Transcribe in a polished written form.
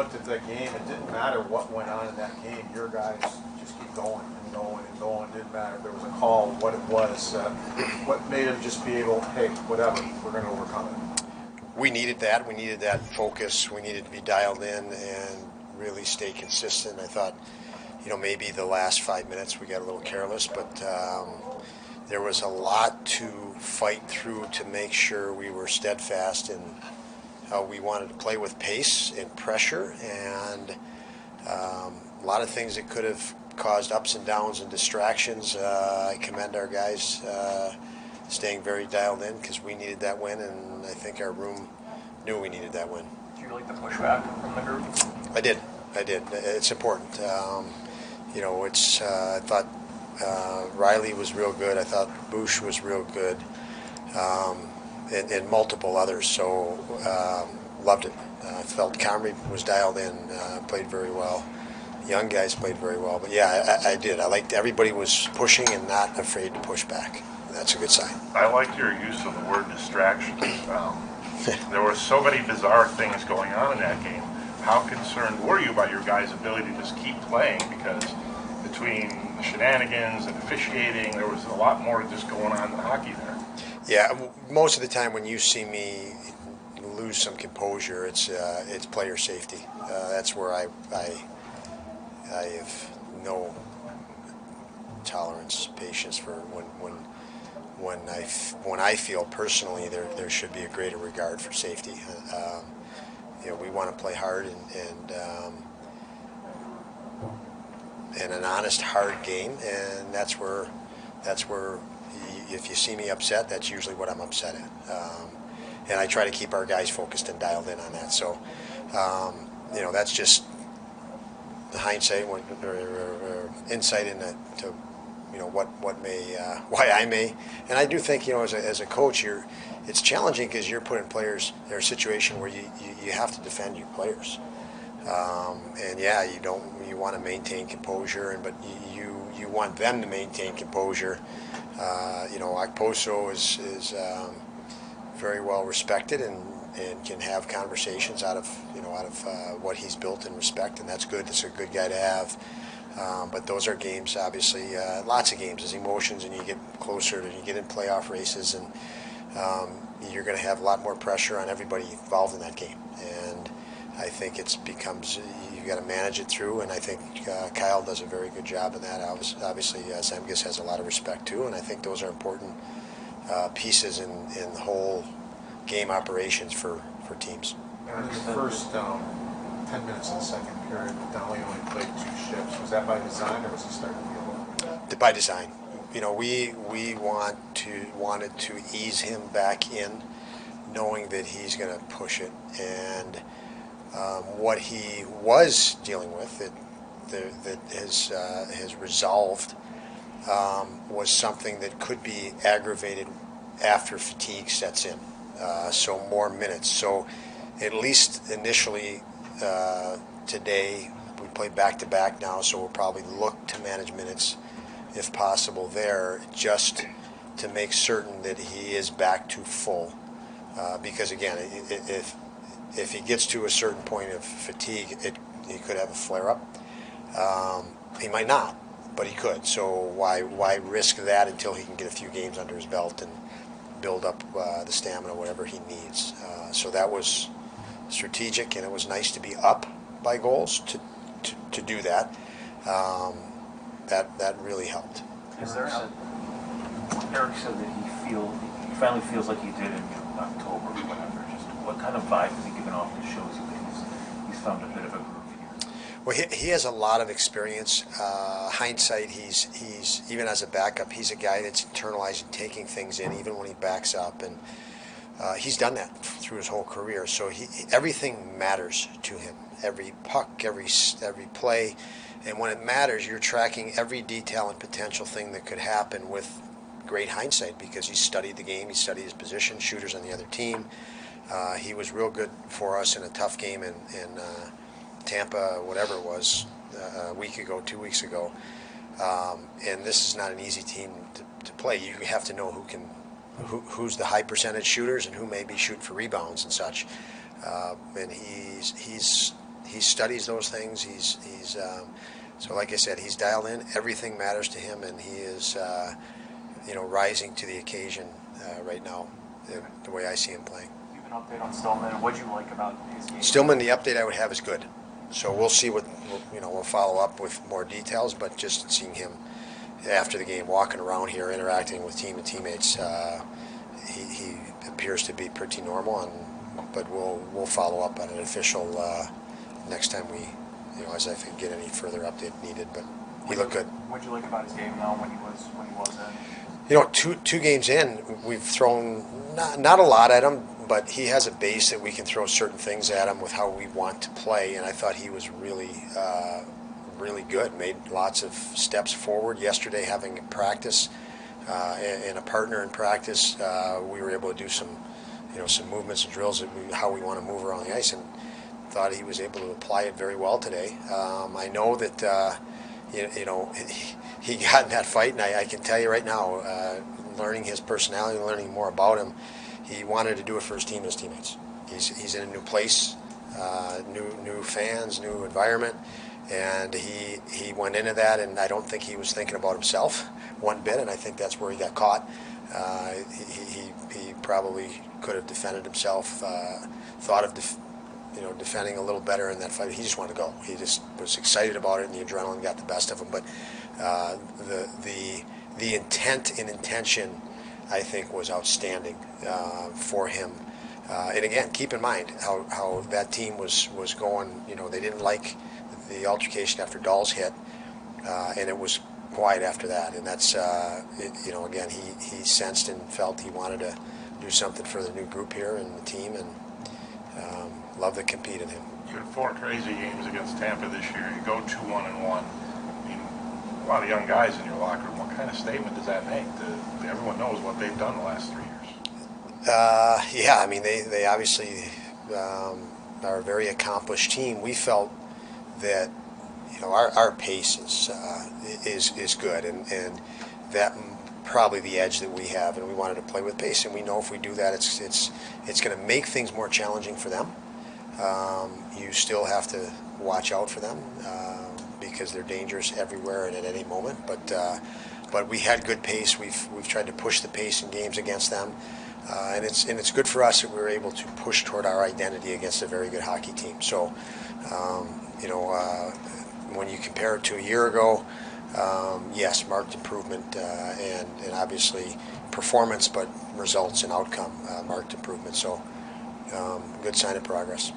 Looked at that game, it didn't matter what went on in that game. Your guys just keep going and going and going. It didn't matter if there was a call, what it was, what made them just be able, hey, whatever, we're going to overcome it. We needed that. We needed that focus. We needed to be dialed in and really stay consistent. I thought, maybe the last 5 minutes we got a little careless, but there was a lot to fight through to make sure we were steadfast in how we wanted to play with pace and pressure, and a lot of things that could have caused ups and downs and distractions. I commend our guys staying very dialed in because we needed that win, and I think our room knew we needed that win. Do you like the pushback from the group? I did. It's important. I thought Riley was real good. I thought Bush was real good. And multiple others, so loved it. Felt Comrie was dialed in, played very well. Young guys played very well, but yeah, I did. I liked everybody was pushing and not afraid to push back. That's a good sign. I liked your use of the word distractions. There were so many bizarre things going on in that game. How concerned were you about your guys' ability to just keep playing? Because between the shenanigans and officiating, there was a lot more just going on in hockey there. Yeah, most of the time when you see me lose some composure, it's player safety. That's where I have no tolerance, patience for when I feel personally there should be a greater regard for safety. We want to play hard and an honest, hard game, and that's where. If you see me upset, that's usually what I'm upset at. And I try to keep our guys focused and dialed in on that. So, that's just the hindsight or insight into what may, why I may. And I do think, as a coach, it's challenging because you're putting players in a situation where you have to defend your players. And yeah, you want to maintain composure, but you want them to maintain composure. Okposo is very well respected and can have conversations out of what he's built in respect, and that's good. That's a good guy to have. But those are games, obviously, lots of games. There's emotions, and you get closer, and you get in playoff races, and you're going to have a lot more pressure on everybody involved in that game. And I think you've got to manage it through, and I think Kyle does a very good job of that. Obviously, Zemgus has a lot of respect too, and I think those are important pieces in the whole game operations for teams. In the first 10 minutes of the second period, Donnelly only played 2 shifts. Was that by design, or was he starting to feel? By design. We wanted to ease him back in, knowing that he's going to push it, and what he was dealing with that has resolved was something that could be aggravated after fatigue sets in, so more minutes. So at least initially today, we play back-to-back now, so we'll probably look to manage minutes if possible there, just to make certain that he is back to full. Because again, if he gets to a certain point of fatigue, he could have a flare-up. He might not, but he could. So why risk that until he can get a few games under his belt and build up the stamina, whatever he needs. So that was strategic, and it was nice to be up by goals to do that. That really helped. Eric said that he finally feels like he did in October or whatever. Just what kind of vibe has he given off that shows you that he's found a bit of a groove here? Well, he has a lot of experience. Hindsight, he's even as a backup, he's a guy that's internalizing, taking things in, even when he backs up, and he's done that through his whole career. So everything matters to him. Every puck, every play, and when it matters, you're tracking every detail and potential thing that could happen with great hindsight because he studied the game, he studied his position, shooters on the other team. He was real good for us in a tough game in Tampa, whatever it was, a week ago, 2 weeks ago. And this is not an easy team to play. You have to know who's the high percentage shooters and who maybe shoot for rebounds and such. And he's he studies those things. So like I said, he's dialed in. Everything matters to him, and he is rising to the occasion right now. The way I see him playing. You have an update on Stillman. What do you like about his game? Stillman, the update I would have is good. So we'll see we'll follow up with more details, but just seeing him after the game, walking around here, interacting with team and teammates, he appears to be pretty normal. But we'll follow up on an official next time as I get any further update needed. But he looked good. What do you like about his game now when he was in? Two games in, we've thrown not a lot at him, but he has a base that we can throw certain things at him with how we want to play, and I thought he was really good. Made lots of steps forward yesterday, having practice and a partner in practice. We were able to do some movements and drills how we want to move around the ice, and thought he was able to apply it very well today. I know that he got in that fight, and I can tell you right now, learning his personality, learning more about him, he wanted to do it for his team and his teammates. He's in a new place, new fans, new environment, and he went into that, and I don't think he was thinking about himself one bit, and I think that's where he got caught. He probably could have defended himself, thought of defending a little better in that fight. He just wanted to go. He just was excited about it, and the adrenaline got the best of him. But the intent and intention, I think, was outstanding for him. And again, keep in mind how that team was going. They didn't like the altercation after Dahl's hit, and it was quiet after that. And that's again, he sensed and felt he wanted to do something for the new group here and the team, and love to compete in him. You had 4 crazy games against Tampa this year. You go 2-1-1. I mean, a lot of young guys in your locker room. What kind of statement does that make? Everyone knows what they've done the last 3 years. Yeah, I mean, they obviously are a very accomplished team. We felt that our pace is good, and that probably the edge that we have, and we wanted to play with pace, and we know if we do that, it's going to make things more challenging for them. You still have to watch out for them because they're dangerous everywhere and at any moment. But we had good pace. We've tried to push the pace in games against them, and it's good for us that we were able to push toward our identity against a very good hockey team. So, when you compare it to a year ago, yes, marked improvement, and obviously performance, but results and outcome marked improvement. So, good sign of progress.